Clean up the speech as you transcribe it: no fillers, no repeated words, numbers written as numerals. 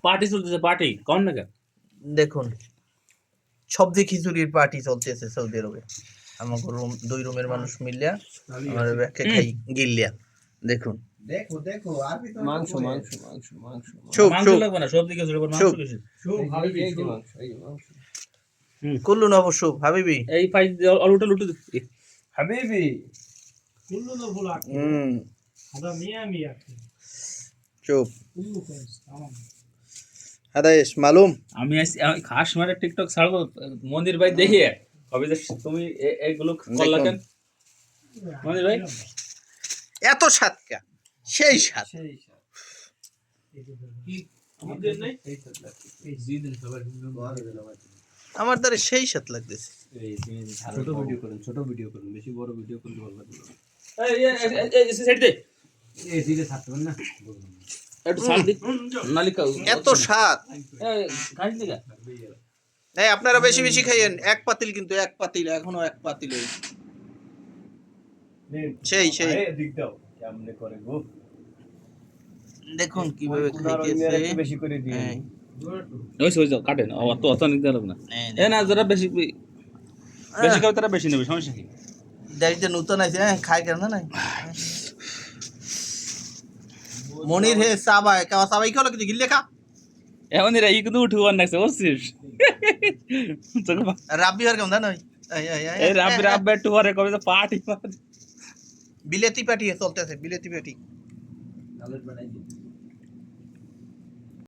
Party চলতেছে, party কোন না কেন? দেখুন সবজি খিচুড়ির পার্টি চলতেছে সৌদি আরবে। আমাকে রুম 2 রুমের মানুষ মিলিয়া আমার ব্যাকে খাই গিল্লিয়া। দেখুন দেখো দেখো আর কি মাংস মাংস মাংস মাংস চুপ মাংস চুপ লাগবে না, সবজি কিছু মাংস চুপ। কিছু। এই যে মাংস এই যে মাংস কুল্লু নব শুভ হাবিবি। এই ফাইজ অলুটা লুটু হাবিবি كله له بلاك هذا 100 চুপ كله كويس تمام হাদা ইস মালুম। আমি খাস মারে টিকটক ছাড়বো মন্দির ভাই দেখিয়ে কবে যে তুমি এইগুলো করলা কেন মন্দির ভাই? এত স্বাদ কা সেই স্বাদ। সেই আমাদের নাই এই তো লাগছে। দিন সবার আমার দ্বারা সেই স্বাদ লাগতেছে। ছোট ভিডিও করুন বেশি বড় ভিডিও করলে বলবা দিও এই সাইড দে এই দিকে ছাড়তে পারেন না একটু ছাড় দি নালিকা এত স্বাদ। এই খাইস দিগা এই আপনারা বেশি বেশি খাইয়েন। এক পাতিল কিন্তু এক পাতিল এখনো এক পাতিল। সেই সেই দিক দাও কেমনে করে গো দেখুন কিভাবে একটু খাইতেছে। বেশি করে দিও এই, ওই যাও কাটেন অত অত নিতে লাগবে না। এ না যারা বেশি বেশি করে তারা বেশি নেবে, সমস্যা কি? দেখ যে নতুন আছে খাই কেন না মনির হে সাবাই কাওয়া সাবাই খাও কিছু গিল্লে খা। এখন এরা কিন্তু উঠুয়ার নাকছে বুঝছিস? রাব্বি আর কেমন নয় এই রাব্বি রাব্বি একটু পরে কবে যে পার্টি বিলেতি পাটি চলতেছে বিলেতি পাটি। ডাউনলোড বানাই দিই